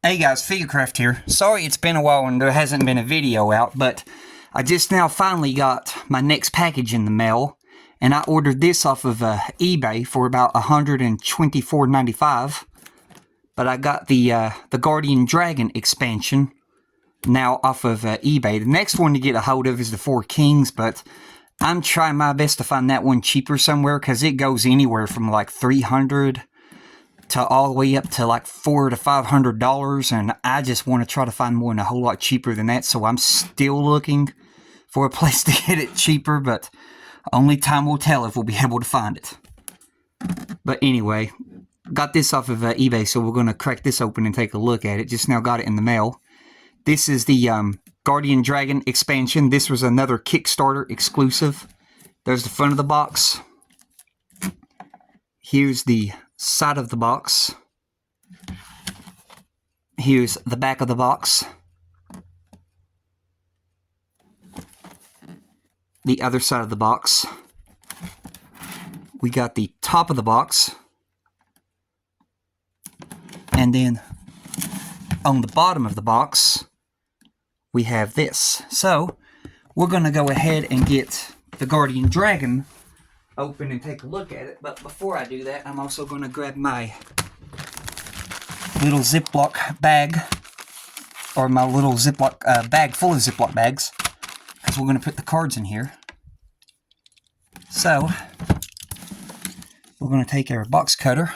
Hey guys, Figurecraft here. Sorry it's been a while and there hasn't been a video out, but I just now finally got my next package in the mail, and I ordered this off of eBay for about $124.95. But I got the Guardian Dragon expansion now off of eBay. The next one to get a hold of is the Four Kings, but I'm trying my best to find that one cheaper somewhere because it goes anywhere from like $300 to all the way up to like $400 to $500, and I just want to try to find one a whole lot cheaper than that. So I'm still looking for a place to get it cheaper, but only time will tell if we'll be able to find it. But anyway, got this off of eBay, so we're going to crack this open and take a look at it. Just now got it in the mail. This is the Guardian Dragon expansion. This was another Kickstarter exclusive. There's the front of the box. Here's the side of the box. Here's the back of the box. The other side of the box. We got the top of the box. And then on the bottom of the box, we have this. So we're going to go ahead and get the Guardian Dragon open and take a look at it. But before I do that, I'm also going to grab my little Ziploc bag, or my little Ziploc bag full of Ziploc bags, because we're going to put the cards in here. So we're going to take our box cutter.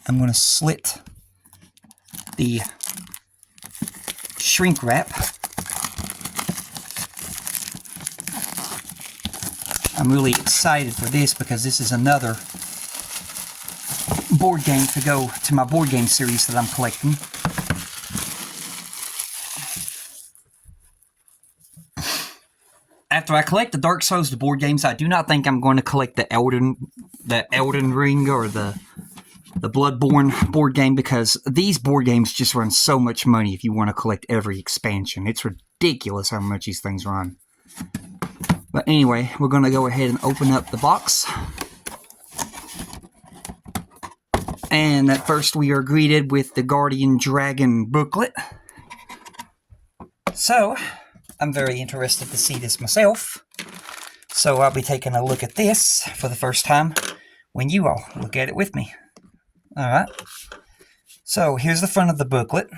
I'm going to slit the shrink wrap. I'm really excited for this because this is another board game to go to my board game series that I'm collecting. After I collect the Dark Souls, the board games, I do not think I'm going to collect the Elden Ring or the Bloodborne board game, because these board games just run so much money if you want to collect every expansion. It's ridiculous how much these things run. But anyway, we're going to go ahead and open up the box. And at first we are greeted with the Guardian Dragon booklet. So, I'm very interested to see this myself. So I'll be taking a look at this for the first time when you all look at it with me. Alright. So here's the front of the booklet.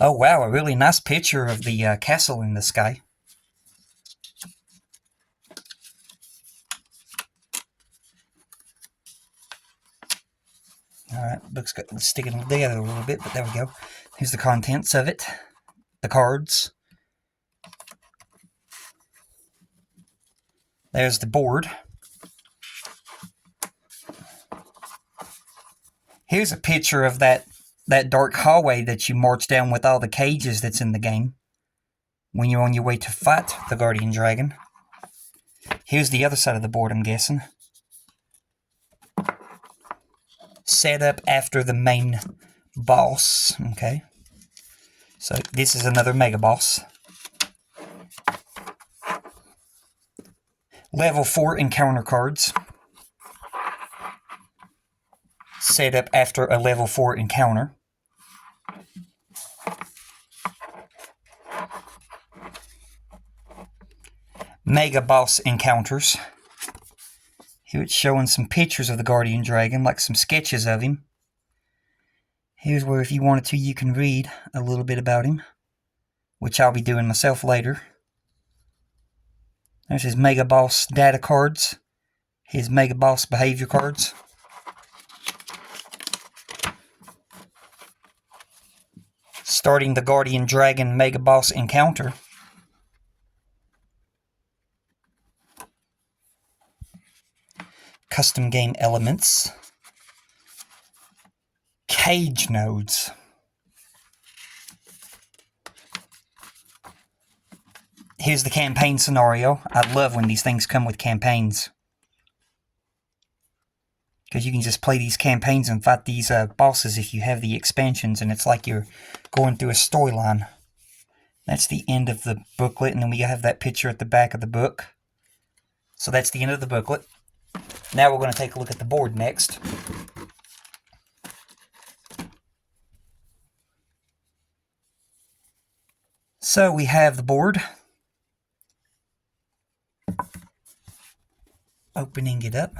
Oh wow, a really nice picture of the castle in the sky. Alright, book's got sticking together a little bit, but there we go. Here's the contents of it. The cards. There's the board. Here's a picture of that dark hallway that you march down with all the cages that's in the game when you're on your way to fight the Guardian Dragon. Here's the other side of the board, I'm guessing. Set up after the main boss. Okay. So this is another Mega Boss. Level 4 encounter cards. Set up after a level 4 encounter. Mega Boss encounters. Here it's showing some pictures of the Guardian Dragon, like some sketches of him. Here's where, if you wanted to, you can read a little bit about him, which I'll be doing myself later. There's his Mega Boss data cards, his Mega Boss behavior cards. Starting the Guardian Dragon Mega Boss encounter. Custom game elements. Cage nodes. Here's the campaign scenario. I love when these things come with campaigns, because you can just play these campaigns and fight these bosses if you have the expansions, and it's like you're going through a storyline. That's the end of the booklet, and then we have that picture at the back of the book. So that's the end of the booklet. Now we're going to take a look at the board next. So we have the board. Opening it up.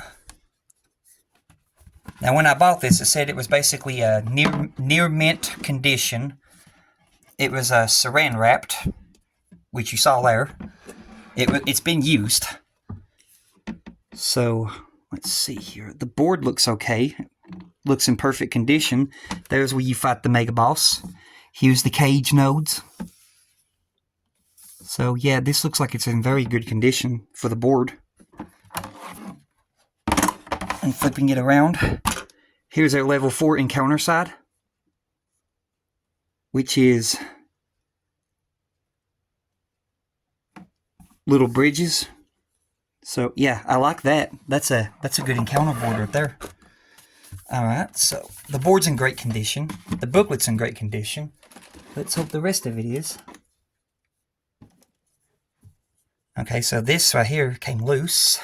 Now, when I bought this, it said it was basically a near mint condition. It was saran wrapped, which you saw there. It's been used. So let's see here. The board looks okay. Looks in perfect condition. There's where you fight the Mega Boss. Here's the cage nodes. So yeah, this looks like it's in very good condition for the board. And flipping it around, here's our level 4 encounter side, which is little bridges. So yeah, I like that. That's a good encounter board right there. Alright, so the board's in great condition. The booklet's in great condition. Let's hope the rest of it is. Okay, so this right here came loose,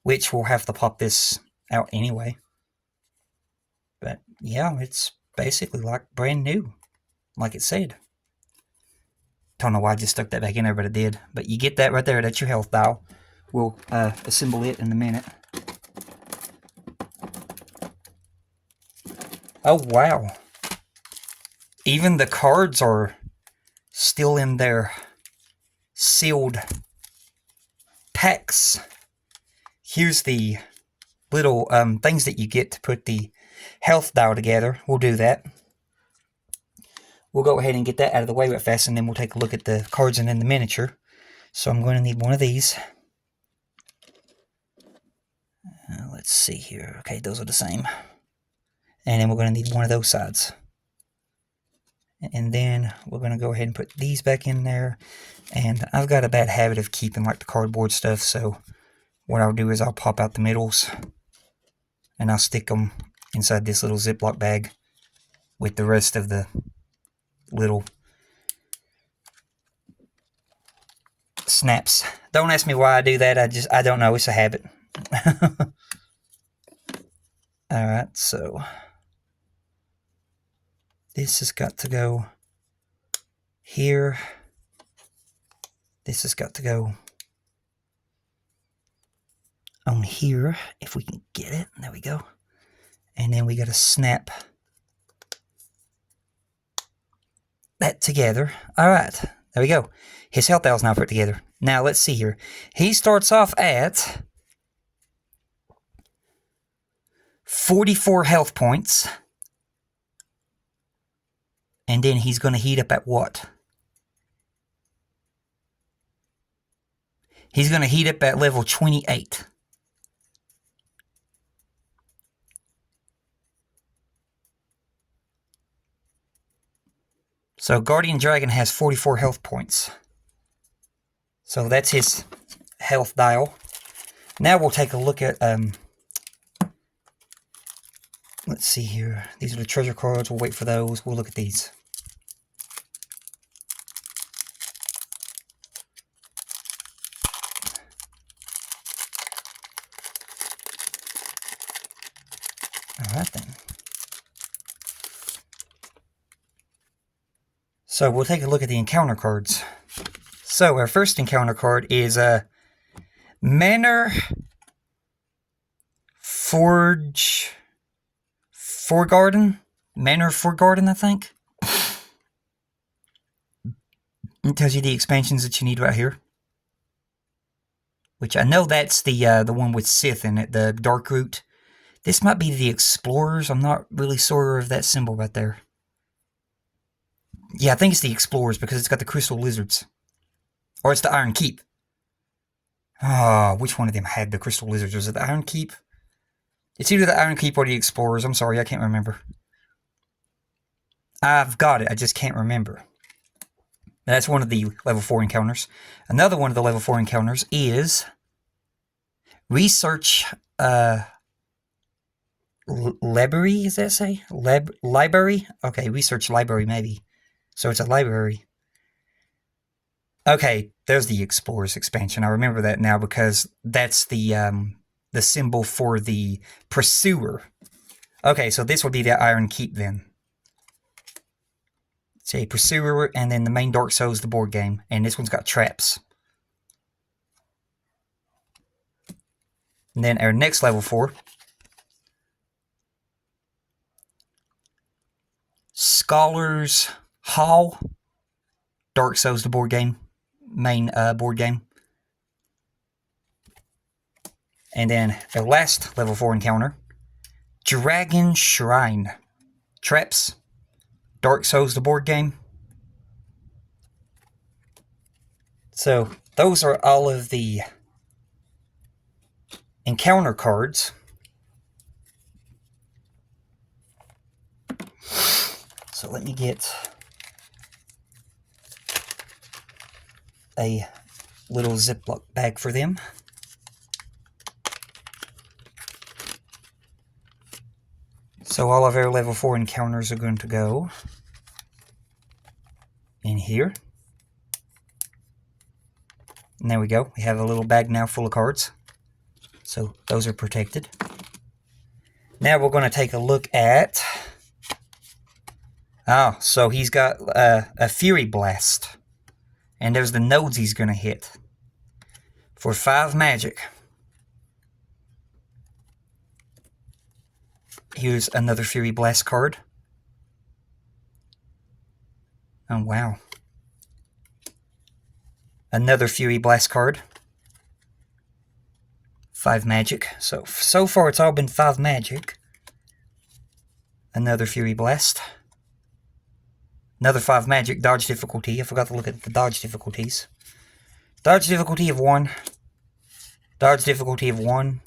which we'll have to pop this out anyway. But yeah, it's basically like brand new, like it said. Don't know why I just stuck that back in there, but it did. But you get that right there, that's your health dial. We'll assemble it in a minute. Oh, wow. Even the cards are still in their sealed packs. Here's the little things that you get to put the health dial together. We'll do that. We'll go ahead and get that out of the way real fast, and then we'll take a look at the cards and then the miniature. So I'm going to need one of these. Let's see here. Okay, those are the same. And then we're going to need one of those sides. And then we're going to go ahead and put these back in there. And I've got a bad habit of keeping like the cardboard stuff, so what I'll do is I'll pop out the middles and I'll stick them inside this little Ziploc bag with the rest of the little snaps. Don't ask me why I do that. I don't know. It's a habit. Alright, so this has got to go here. This has got to go on here, if we can get it. There we go. And then we got to snap that together. Alright, there we go. His health dial's now put together. Now, let's see here. He starts off at 44 health points. And then he's going to heat up at what? He's going to heat up at level 28. So Guardian Dragon has 44 health points. So that's his health dial. Now we'll take a look at, let's see here. These are the treasure cards. We'll wait for those. We'll look at these. Alright then. So we'll take a look at the encounter cards. So our first encounter card is Manor Forgarden? Manor Forgarden, I think. It tells you the expansions that you need right here. Which I know that's the one with Sith in it, the Dark Root. This might be the Explorers. I'm not really sure of that symbol right there. Yeah, I think it's the Explorers because it's got the Crystal Lizards. Or it's the Iron Keep. Which one of them had the Crystal Lizards? Was it the Iron Keep? It's either the Iron Keep or the Explorers. I'm sorry, I can't remember. I've got it, I just can't remember. That's one of the level 4 encounters. Another one of the level 4 encounters is Research Library, does that say? Library? Okay, Research Library, maybe. So it's a library. Okay, there's the Explorers expansion. I remember that now because that's the symbol for the Pursuer. Okay, so this will be the Iron Keep then. It's a Pursuer, and then the main Dark Souls, the board game. And this one's got traps. And then our next level 4. Scholar's Hall. Dark Souls, the board game. Main board game. And then our last level 4 encounter. Dragon Shrine. Traps. Dark Souls, the board game. So, those are all of the encounter cards. So let me get a little Ziploc bag for them. So all of our level 4 encounters are going to go in here. And there we go. We have a little bag now full of cards. So those are protected. Now we're going to take a look at... Oh, so he's got a Fury Blast. And there's the nodes he's going to hit. For 5 magic. Here's another Fury Blast card. Oh, wow. Another Fury Blast card. 5 magic. So far it's all been 5 magic. Another Fury Blast. Another 5 magic. Dodge difficulty. I forgot to look at the dodge difficulties. Dodge difficulty of 1. Dodge difficulty of 1.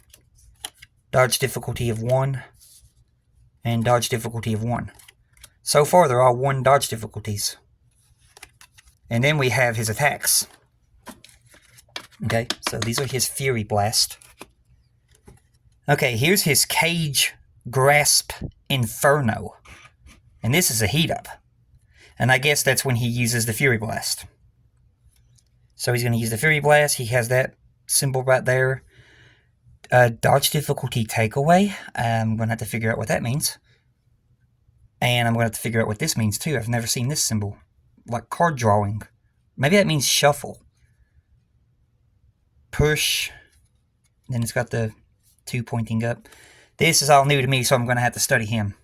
Dodge difficulty of 1. And dodge difficulty of 1. So far they're all 1 dodge difficulties. And then we have his attacks. Okay, so these are his Fury Blast. Okay, here's his Cage Grasp Inferno. And this is a heat up. And I guess that's when he uses the Fury Blast. So he's going to use the Fury Blast. He has that symbol right there. Dodge difficulty takeaway. I'm going to have to figure out what that means. And I'm going to have to figure out what this means too. I've never seen this symbol. Like card drawing. Maybe that means shuffle. Push. Then it's got the 2 pointing up. This is all new to me, so I'm going to have to study him.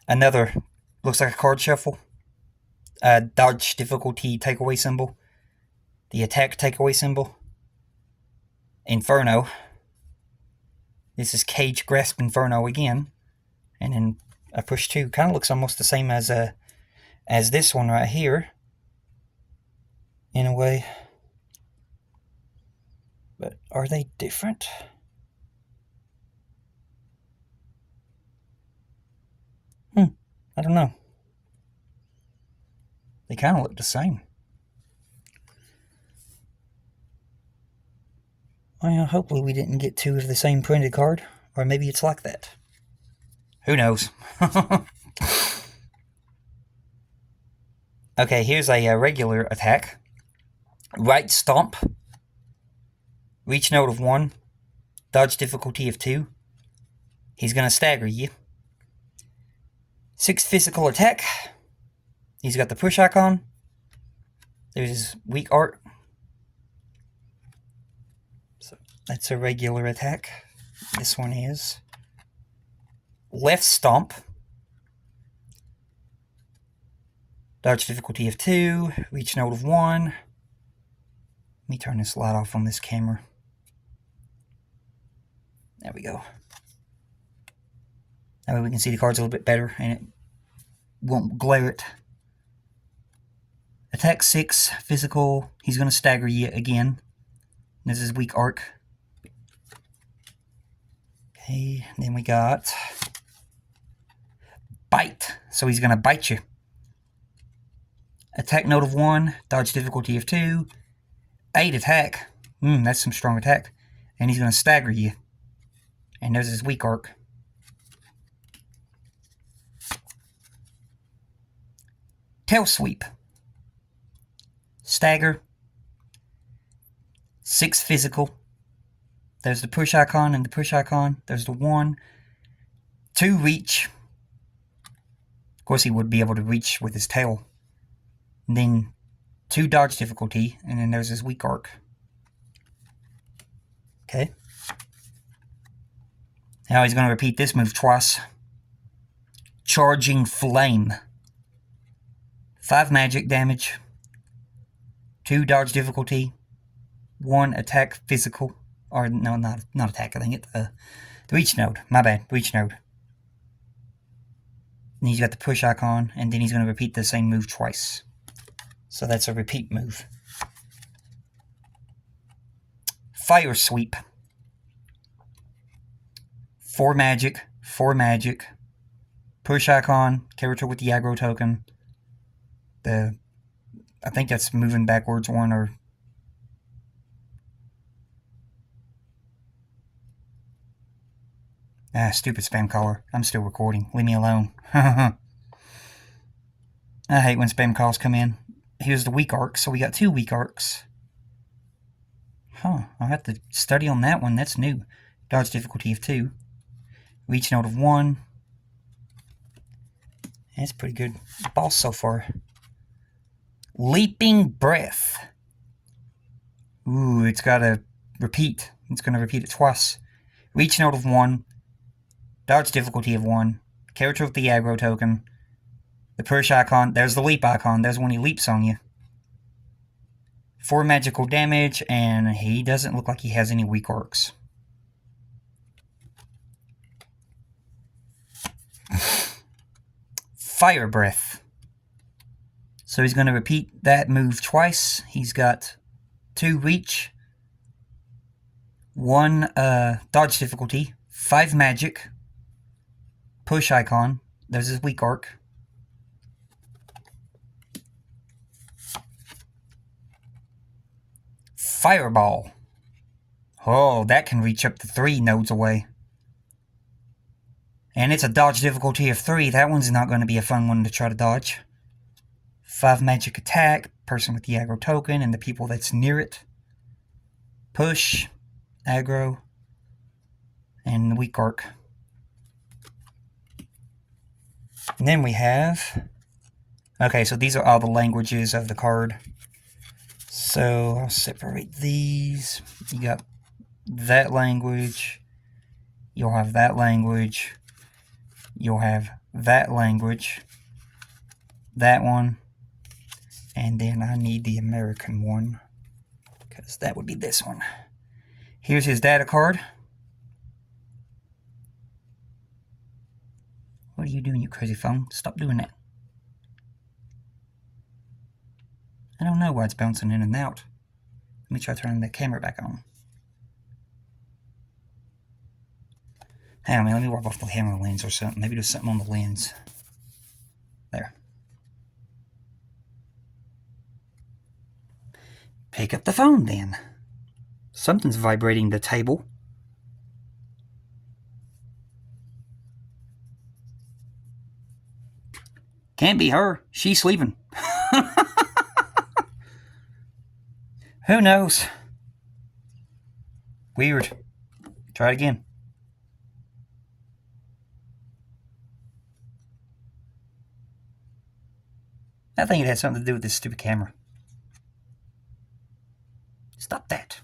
Another, looks like a card shuffle. Dodge difficulty takeaway symbol. The attack takeaway symbol. Inferno. This is Cage Grasp Inferno again. And then a push 2. Kind of looks almost the same as this one right here. In a way. But are they different? I don't know. They kind of look the same. Well, hopefully we didn't get 2 of the same printed card. Or maybe it's like that. Who knows? Okay, here's a regular attack. Right Stomp. Reach node of 1. Dodge difficulty of 2. He's going to stagger you. 6 physical attack. He's got the push icon. There's his weak art. So that's a regular attack. This one is Left Stomp. Dodge difficulty of 2. Reach node of 1. Let me turn this light off on this camera. There we go. That way we can see the cards a little bit better and it won't glare it. Attack 6, physical. He's going to stagger you again. This is weak arc. Okay, then we got Bite. So he's going to bite you. Attack node of 1, dodge difficulty of 2, 8 attack. That's some strong attack. And he's going to stagger you. And there's his weak arc. Tail Sweep. Stagger. 6 physical. There's the push icon and the push icon. There's the 1. 2 reach. course, he would be able to reach with his tail. And then 2 dodge difficulty, and then there's his weak arc. Okay. Now he's going to repeat this move twice. Charging Flame. 5 magic damage. 2 dodge difficulty. 1 attack physical. Or, no, not attack, I think it's the reach node. My bad, reach node. And he's got the push icon, and then he's going to repeat the same move twice. So that's a repeat move. Fire Sweep. 4 magic, 4 magic. Push icon, character with the aggro token. I think that's moving backwards 1 or... stupid spam caller. I'm still recording. Leave me alone. I hate when spam calls come in. Here's the weak arc, so we got 2 weak arcs. I'll have to study on that one. That's new. Dodge difficulty of 2. Reach node of 1. That's pretty good boss so far. Leaping Breath. Ooh, it's got to repeat. It's going to repeat it twice. Reach node of 1. Dodge difficulty of 1. Character with the aggro token. The push icon. There's the leap icon. There's when he leaps on you. 4 magical damage, and he doesn't look like he has any weak arcs. Fire Breath. So he's going to repeat that move twice. He's got 2 reach, 1 dodge difficulty, 5 magic, push icon. There's his weak arc. Fireball. Oh, that can reach up to 3 nodes away. And it's a dodge difficulty of 3. That one's not going to be a fun one to try to dodge. 5 magic attack, person with the aggro token, and the people that's near it. Push, aggro, and the weak arc. And then we have... Okay, so these are all the languages of the card. So I'll separate these. You got that language. You'll have that language. You'll have that language. That one. And then I need the American one, because that would be this one. Here's his data card. What are you doing, you crazy phone? Stop doing that. I don't know why it's bouncing in and out. Let me try turning the camera back on. Hang on, let me wipe off the camera lens or something. Maybe there's something on the lens. There. Pick up the phone then. Something's vibrating the table. Can't be her. She's sleeping. Who knows? Weird. Try it again. I think it had something to do with this stupid camera. Stop that.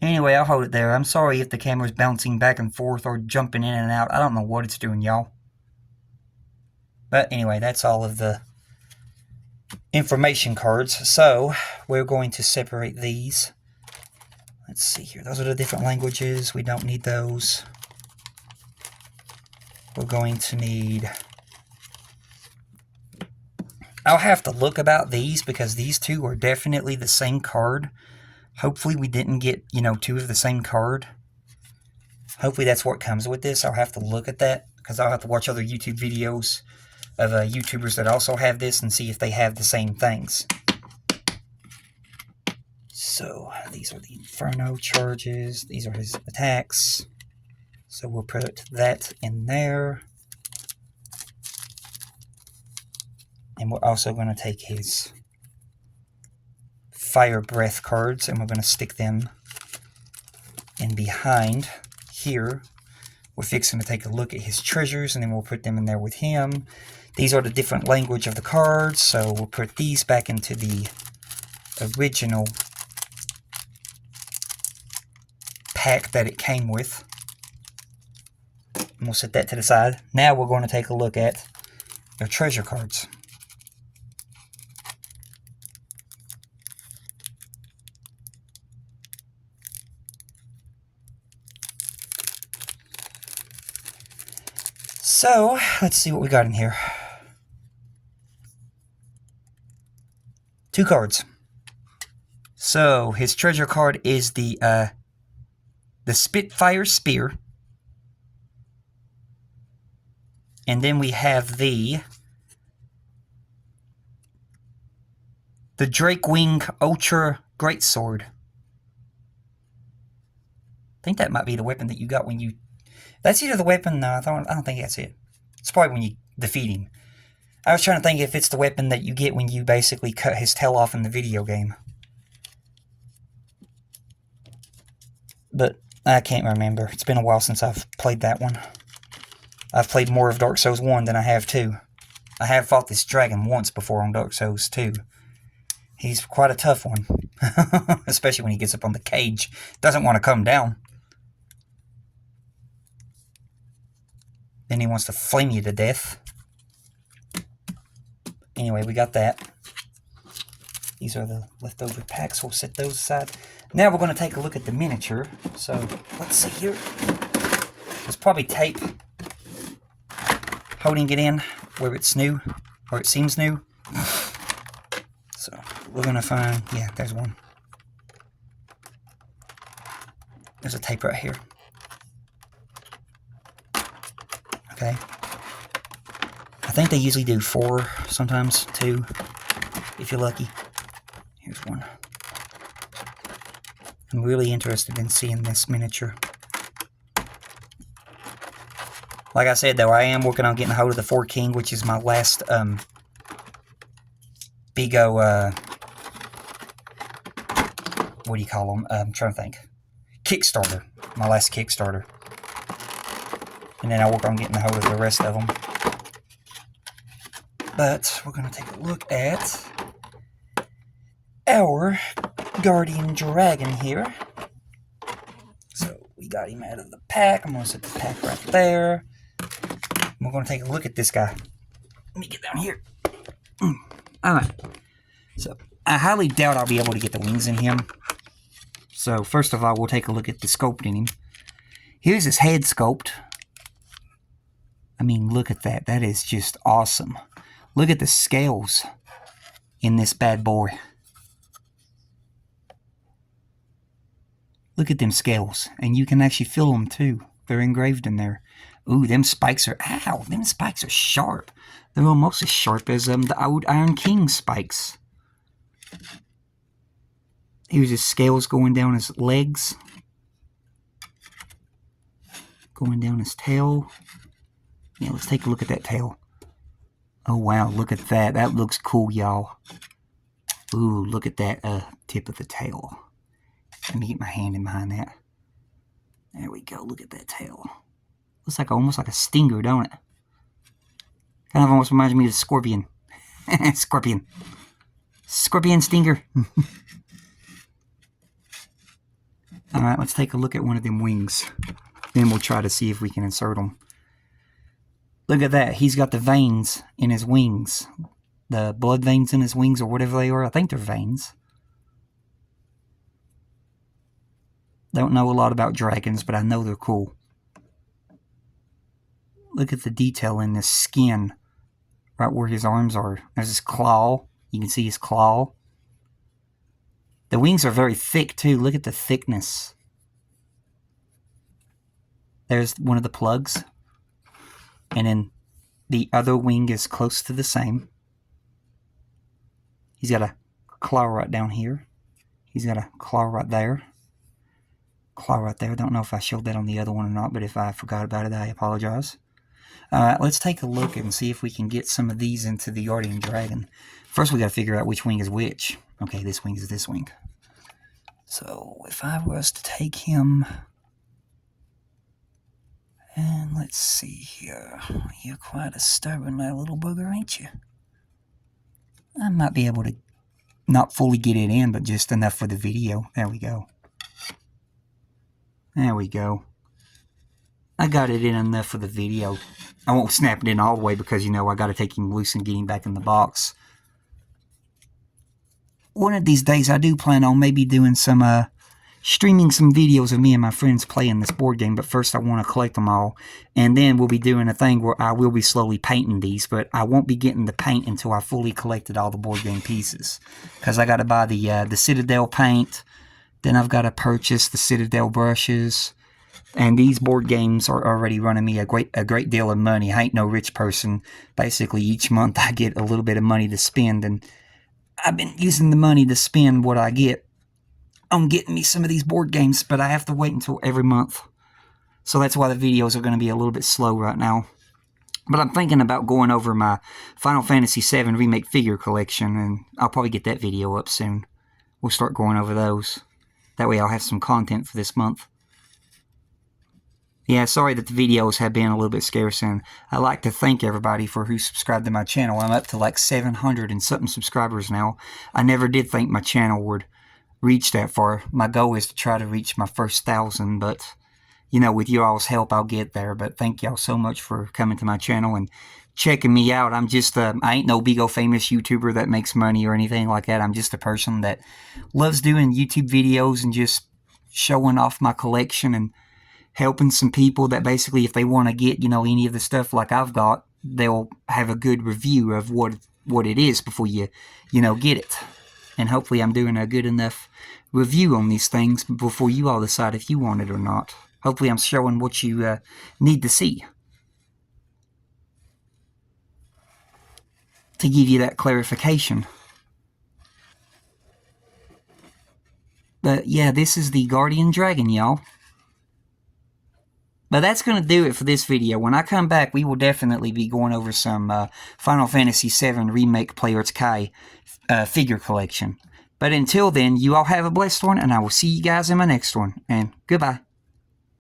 Anyway, I'll hold it there. I'm sorry if the camera's bouncing back and forth or jumping in and out. I don't know what it's doing, y'all. But anyway, that's all of the information cards. So, we're going to separate these. Let's see here. Those are the different languages. We don't need those. We're going to need... I'll have to look about these because these two are definitely the same card. Hopefully we didn't get, 2 of the same card. Hopefully that's what comes with this. I'll have to look at that because I'll have to watch other YouTube videos of YouTubers that also have this and see if they have the same things. So these are the Inferno charges. These are his attacks. So we'll put that in there. And we're also going to take his Fire Breath cards and we're going to stick them in behind here. We're fixing to take a look at his treasures, and then we'll put them in there with him. These are the different language of the cards, so we'll put these back into the original pack that it came with. And we'll set that to the side. Now we're going to take a look at their treasure cards. So, let's see what we got in here. 2 cards. So, his treasure card is the Spitfire Spear. And then we have the Drakewing Ultra Greatsword. I think that might be the weapon that you got when you... That's either the weapon... No, I don't think that's it. It's probably when you defeat him. I was trying to think if it's the weapon that you get when you basically cut his tail off in the video game. But I can't remember. It's been a while since I've played that one. I've played more of Dark Souls 1 than I have 2. I have fought this dragon once before on Dark Souls 2. He's quite a tough one. Especially when he gets up on the cage. Doesn't want to come down. Then he wants to flame you to death. Anyway, we got that. These are the leftover packs. We'll set those aside. Now we're going to take a look at the miniature. So, let's see here. There's probably tape holding it in where it's new. Or it seems new. So, we're going to find... Yeah, there's one. There's a tape right here. Okay. I think they usually do 4, sometimes 2, if you're lucky. Here's one. I'm really interested in seeing this miniature. Like I said, though, I am working on getting a hold of the 4 King, which is my last, big-o, what do you call them? I'm trying to think. Kickstarter. My last Kickstarter. And then I'll work on getting a hold of the rest of them. But we're going to take a look at our Guardian Dragon here. So we got him out of the pack. I'm going to set the pack right there. We're going to take a look at this guy. Let me get down here. Alright. So I highly doubt I'll be able to get the wings in him. So first of all, we'll take a look at the sculpt in him. Here's his head sculpt. I mean, look at that. That is just awesome. Look at the scales in this bad boy. Look at them scales. And you can actually feel them too. They're engraved in there. Ooh, them spikes are... Ow! Them spikes are sharp. They're almost as sharp as the old Iron King spikes. Here's his scales going down his legs. Going down his tail. Yeah, let's take a look at that tail. Oh, wow, look at that. That looks cool, y'all. Ooh, look at that tip of the tail. Let me get my hand in behind that. There we go. Look at that tail. Looks like almost like a stinger, don't it? Kind of almost reminds me of a scorpion. Scorpion. Scorpion stinger. Alright, let's take a look at one of them wings. Then we'll try to see if we can insert them. Look at that. He's got the veins in his wings. The blood veins in his wings or whatever they are. I think they're veins. Don't know a lot about dragons, but I know they're cool. Look at the detail in this skin. Right where his arms are. There's his claw. You can see his claw. The wings are very thick too. Look at the thickness. There's one of the plugs. And then the other wing is close to the same. He's got a claw right down here. He's got a claw right there. Claw right there. Don't know if I showed that on the other one or not, but if I forgot about it, I apologize. Let's take a look and see if we can get some of these into the Guardian Dragon. First, we got to figure out which wing is which. Okay, this wing is this wing. So, if I was to take him... And let's see here. You're quite a stubborn little booger, ain't you? I might be able to not fully get it in, but just enough for the video. There we go. There we go. I got it in enough for the video. I won't snap it in all the way because, you know, I got to take him loose and get him back in the box. One of these days, I do plan on maybe doing some, streaming some videos of me and my friends playing this board game, but first I want to collect them all, and then we'll be doing a thing where I will be slowly painting these, but I won't be getting the paint until I fully collected all the board game pieces, because I got to buy the Citadel paint, then I've got to purchase the Citadel brushes, and these board games are already running me a great deal of money. I ain't no rich person. Basically, each month I get a little bit of money to spend, and I've been using the money to spend what I get on getting me some of these board games, but I have to wait until every month. So that's why the videos are going to be a little bit slow right now. But I'm thinking about going over my Final Fantasy VII Remake figure collection, and I'll probably get that video up soon. We'll start going over those. That way I'll have some content for this month. Yeah, sorry that the videos have been a little bit scarce, and I'd like to thank everybody for who subscribed to my channel. I'm up to like 700 and something subscribers now. I never did think my channel would reach that far. My goal is to try to reach my first 1,000, but, you know, with y'all's help, I'll get there. But thank y'all so much for coming to my channel and checking me out. I'm just, I ain't no big old famous YouTuber that makes money or anything like that. I'm just a person that loves doing YouTube videos and just showing off my collection and helping some people that basically, if they want to get, you know, any of the stuff like I've got, they'll have a good review of what it is before you know, get it. And hopefully I'm doing a good enough review on these things before you all decide if you want it or not. Hopefully I'm showing what you need to see to give you that clarification. But yeah, this is the Guardian Dragon, y'all. But that's going to do it for this video. When I come back, we will definitely be going over some Final Fantasy VII Remake Player's Kai figure collection. But until then, you all have a blessed one, and I will see you guys in my next one. And goodbye.